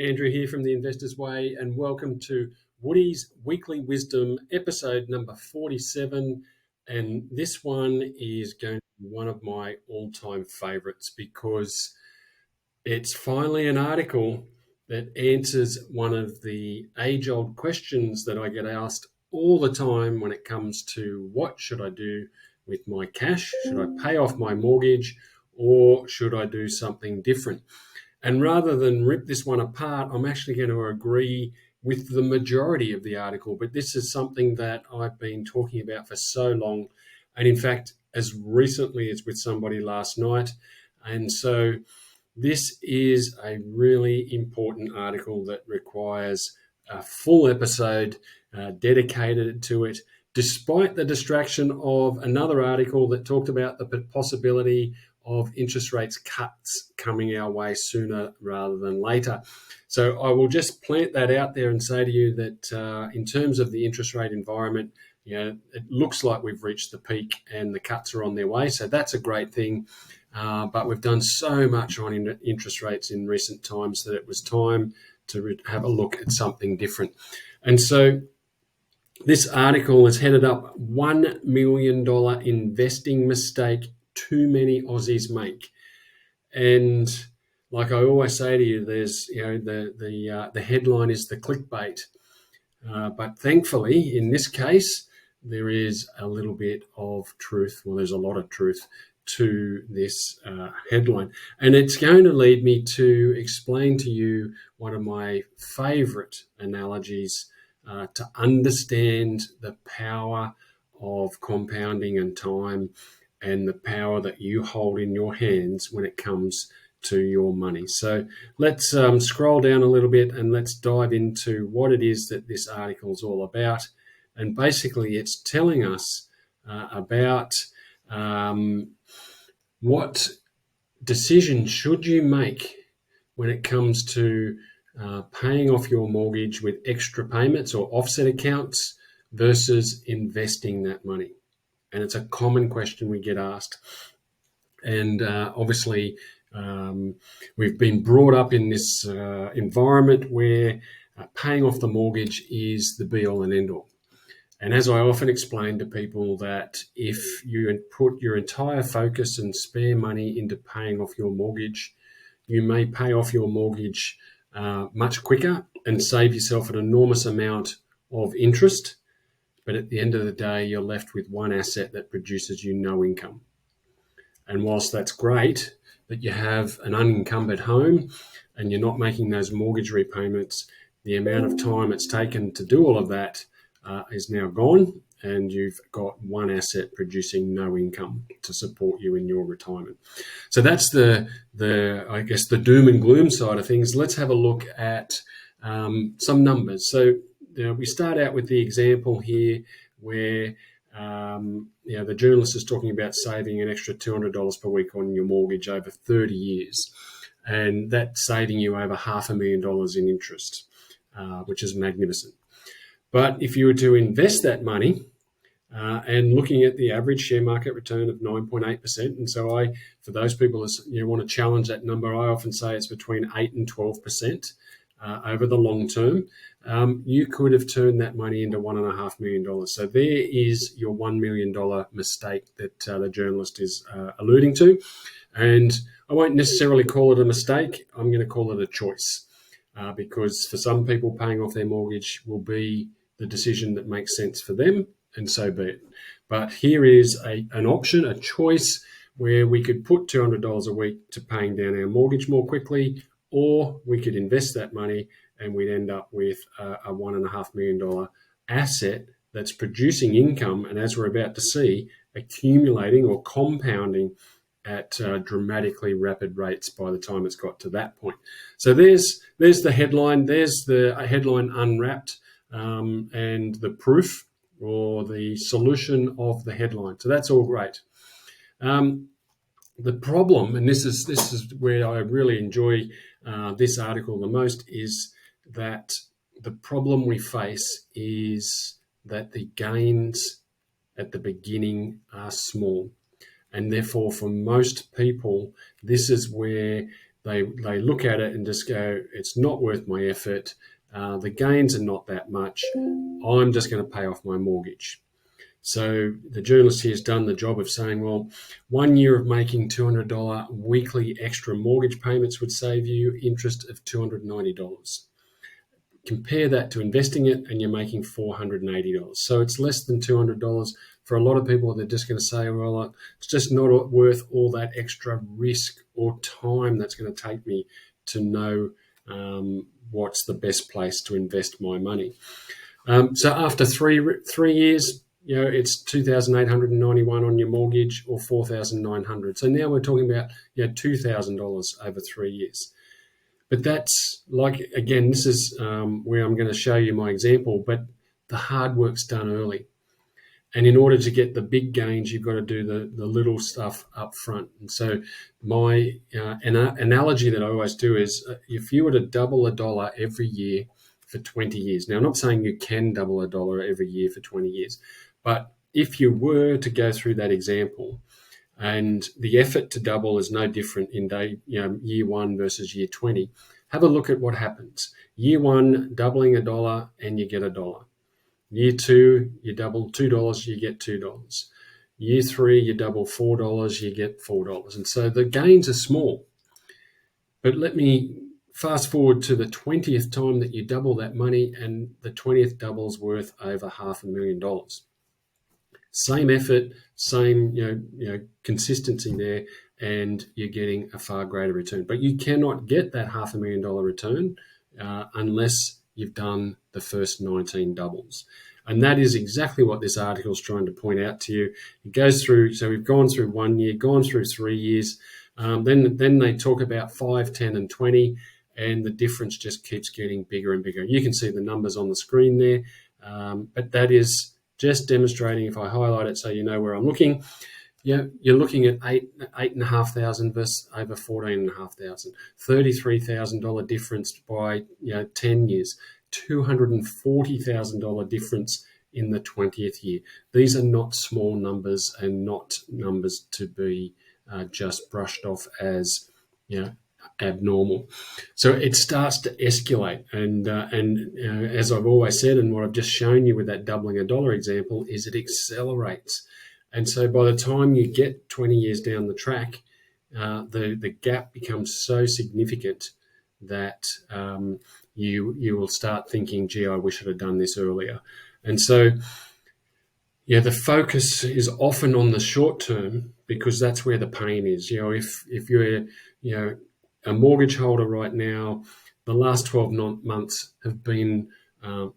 Andrew here from the Investor's Way, and welcome to Woody's Weekly Wisdom, episode number 47. And this one is going to be one of my all-time favorites because it's finally an article that answers one of the age-old questions that I get asked all the time when it comes to what should I do with my cash? Should I pay off my mortgage, or should I do something different? And rather than rip this one apart, I'm actually going to agree with the majority of the article. But this is something that I've been talking about for so long. And in fact, as recently as with somebody last night. And so this is a really important article that requires a full episode dedicated to it, despite the distraction of another article that talked about the possibility of interest rates cuts coming our way sooner rather than later. So I will just plant that out there and say to you that in terms of the interest rate environment, it looks like we've reached the peak and the cuts are on their way. So that's a great thing. But we've done so much on interest rates in recent times that it was time to have a look at something different. And so this article is headed up $1 million investing mistake too many Aussies make. And like I always say to you, there's the headline is the clickbait, but thankfully in this case there is a little bit of truth. Well, there's a lot of truth to this headline, and it's going to lead me to explain to you one of my favorite analogies to understand the power of compounding and time, and the power that you hold in your hands when it comes to your money. So let's scroll down a little bit and let's dive into what it is that this article is all about. And basically it's telling us about what decision should you make when it comes to paying off your mortgage with extra payments or offset accounts versus investing that money. And it's a common question we get asked. And obviously, we've been brought up in this environment where paying off the mortgage is the be-all and end-all. And as I often explain to people, that if you put your entire focus and spare money into paying off your mortgage, you may pay off your mortgage much quicker and save yourself an enormous amount of interest. But at the end of the day, you're left with one asset that produces you no income. And whilst that's great that you have an unencumbered home and you're not making those mortgage repayments, the amount of time it's taken to do all of that is now gone, and you've got one asset producing no income to support you in your retirement. So that's the doom and gloom side of things. Let's have a look at some numbers. So we start out with the example here where the journalist is talking about saving an extra $200 per week on your mortgage over 30 years. And that's saving you over $500,000 in interest, which is magnificent. But if you were to invest that money, and looking at the average share market return of 9.8%, and so for those people who want to challenge that number, I often say it's between 8 and 12%. Over the long term, you could have turned that money into $1.5 million. So there is your $1 million mistake that the journalist is alluding to. And I won't necessarily call it a mistake. I'm going to call it a choice, because for some people, paying off their mortgage will be the decision that makes sense for them, and so be it. But here is an option, a choice, where we could put $200 a week to paying down our mortgage more quickly, or we could invest that money and we'd end up with a $1.5 million asset that's producing income, and as we're about to see, accumulating or compounding at dramatically rapid rates by the time it's got to that point. So there's the headline. There's the headline unwrapped, and the proof or the solution of the headline. So that's all great. The problem, and this is where I really enjoy this article the most, is that the problem we face is that the gains at the beginning are small. And therefore, for most people, this is where they look at it and just go, it's not worth my effort. The gains are not that much. I'm just going to pay off my mortgage. So the journalist here has done the job of saying, well, 1 year of making $200 weekly extra mortgage payments would save you interest of $290. Compare that to investing it and you're making $480. So it's less than $200. For a lot of people, they're just going to say, well, it's just not worth all that extra risk or time that's going to take me to know what's the best place to invest my money. So after three years, it's $2,891 on your mortgage or $4,900. So now we're talking about $2,000 over 3 years. But that's again, this is where I'm going to show you my example, but the hard work's done early. And in order to get the big gains, you've got to do the little stuff up front. And so my analogy that I always do is if you were to double a dollar every year for 20 years. Now, I'm not saying you can double a dollar every year for 20 years, but if you were to go through that example, and the effort to double is no different in year 1 versus year 20. Have a look at what happens. Year 1, doubling a dollar and you get $1. Year 2, you double $2, you get $2. Year 3, you double $4, you get $4. And so the gains are small. But let me fast forward to the 20th time that you double that money, and the 20th double's worth over $500,000. Same effort, same consistency there, and you're getting a far greater return. But you cannot get that $500,000 return unless you've done the first 19 doubles. And that is exactly what this article is trying to point out to you. It goes through, so we've gone through 1 year, gone through 3 years, then they talk about 5, 10, and 20, and the difference just keeps getting bigger and bigger. You can see the numbers on the screen there, but that is just demonstrating, if I highlight it so you know where I'm looking, you're looking at $8,500 versus over $14,500, $33,000 difference by 10 years, $240,000 difference in the 20th year. These are not small numbers and not numbers to be just brushed off as abnormal. So it starts to escalate, and as I've always said, and what I've just shown you with that doubling a dollar example, is it accelerates. And so by the time you get 20 years down the track, the gap becomes so significant that you will start thinking, gee, I wish I'd have done this earlier. And so the focus is often on the short term because that's where the pain is. If you're a mortgage holder right now, the last 12 months have been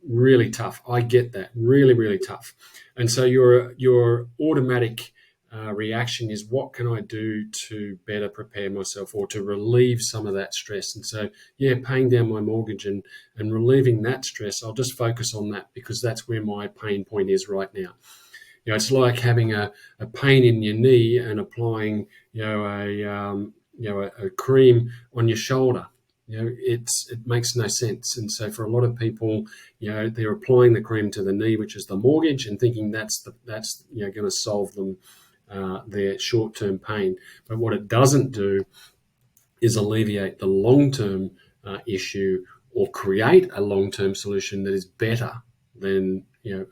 really tough. I get that, really, really tough. And so your automatic reaction is, what can I do to better prepare myself or to relieve some of that stress? And so, paying down my mortgage and relieving that stress, I'll just focus on that because that's where my pain point is right now. It's like having a pain in your knee and applying, a cream on your shoulder. It makes no sense. And so for a lot of people, they're applying the cream to the knee, which is the mortgage, and thinking that's going to solve them their short-term pain. But what it doesn't do is alleviate the long-term issue or create a long-term solution that is better than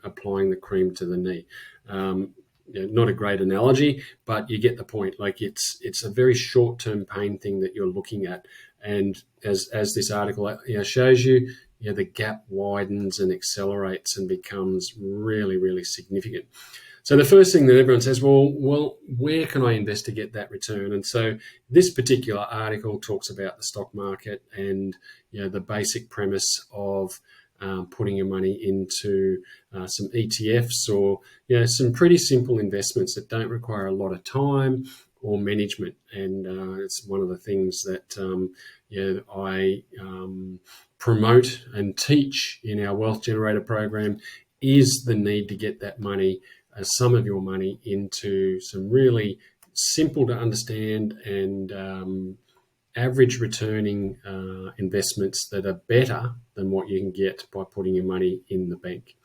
applying the cream to the knee. Not a great analogy, but you get the point. Like it's a very short-term pain thing that you're looking at, and as this article shows you, the gap widens and accelerates and becomes really, really significant. So the first thing that everyone says, well, where can I invest to get that return? And so this particular article talks about the stock market and the basic premise of putting your money into some ETFs or some pretty simple investments that don't require a lot of time or management. And it's one of the things that I promote and teach in our Wealth Generator program is the need to get that money, some of your money, into some really simple to understand and average returning investments that are better than what you can get by putting your money in the bank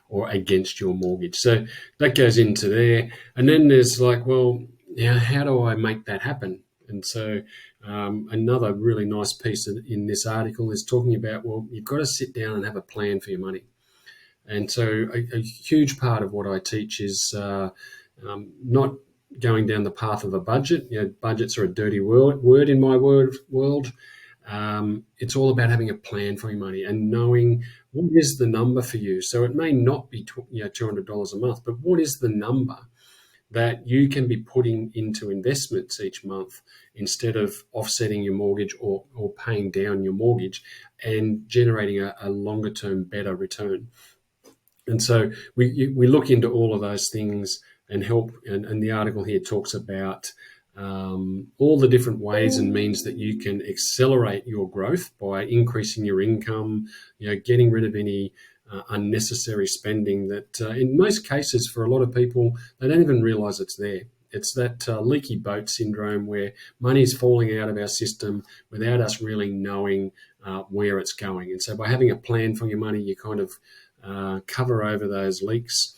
or against your mortgage. So that goes into there. And then there's how do I make that happen? And so Another really nice piece in this article is talking about, well, you've got to sit down and have a plan for your money. And so a huge part of what I teach is not going down the path of a budget. Budgets are a dirty word in my world. It's all about having a plan for your money and knowing what is the number for you. So it may not be $200 a month, but what is the number that you can be putting into investments each month instead of offsetting your mortgage or paying down your mortgage and generating a longer term better return. And so we look into all of those things and help. And the article here talks about all the different ways and means that you can accelerate your growth by increasing your income, getting rid of any unnecessary spending that in most cases for a lot of people, they don't even realize it's there. It's that leaky boat syndrome where money is falling out of our system without us really knowing where it's going. And so by having a plan for your money, you kind of cover over those leaks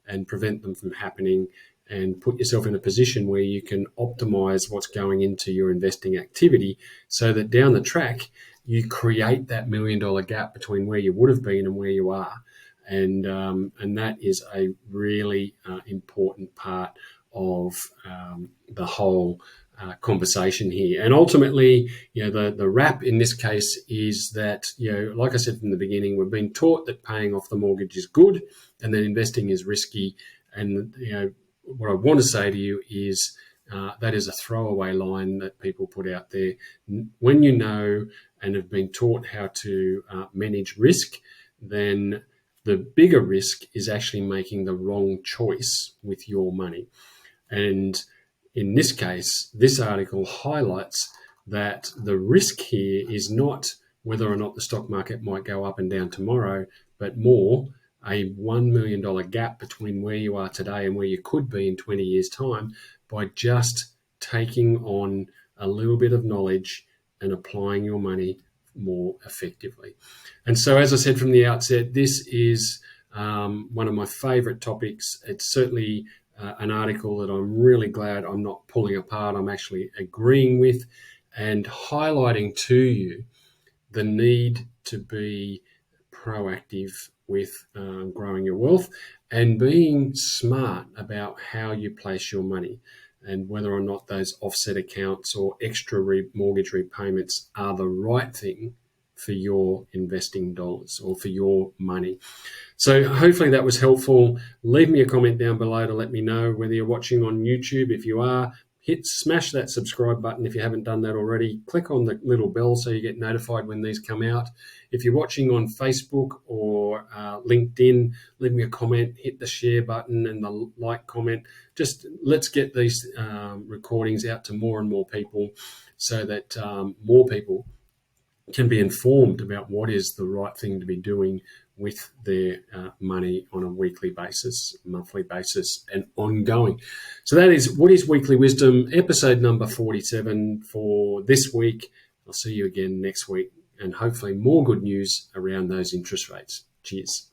and prevent them from happening and put yourself in a position where you can optimize what's going into your investing activity so that down the track, you create that $1 million gap between where you would have been and where you are. And that is a really important part of the whole conversation here. And ultimately, the wrap in this case is that, like I said from the beginning, we've been taught that paying off the mortgage is good and that investing is risky. And, what I want to say to you is that is a throwaway line that people put out there. When you know and have been taught how to manage risk, then the bigger risk is actually making the wrong choice with your money. And in this case, this article highlights that the risk here is not whether or not the stock market might go up and down tomorrow, but more a $1 million gap between where you are today and where you could be in 20 years' time by just taking on a little bit of knowledge and applying your money more effectively. And so, as I said from the outset, this is one of my favorite topics. It's certainly an article that I'm really glad I'm not pulling apart. I'm actually agreeing with and highlighting to you the need to be proactive with growing your wealth and being smart about how you place your money and whether or not those offset accounts or extra mortgage repayments are the right thing for your investing dollars or for your money. So hopefully that was helpful. Leave me a comment down below to let me know whether you're watching on YouTube. If you are, smash that subscribe button if you haven't done that already. Click on the little bell so you get notified when these come out. If you're watching on Facebook or LinkedIn, leave me a comment, hit the share button and the like comment. Just let's get these recordings out to more and more people so that more people can be informed about what is the right thing to be doing with their money on a weekly basis, monthly basis, and ongoing. So that is What is Weekly Wisdom, episode number 47 for this week. I'll see you again next week and hopefully more good news around those interest rates. Cheers.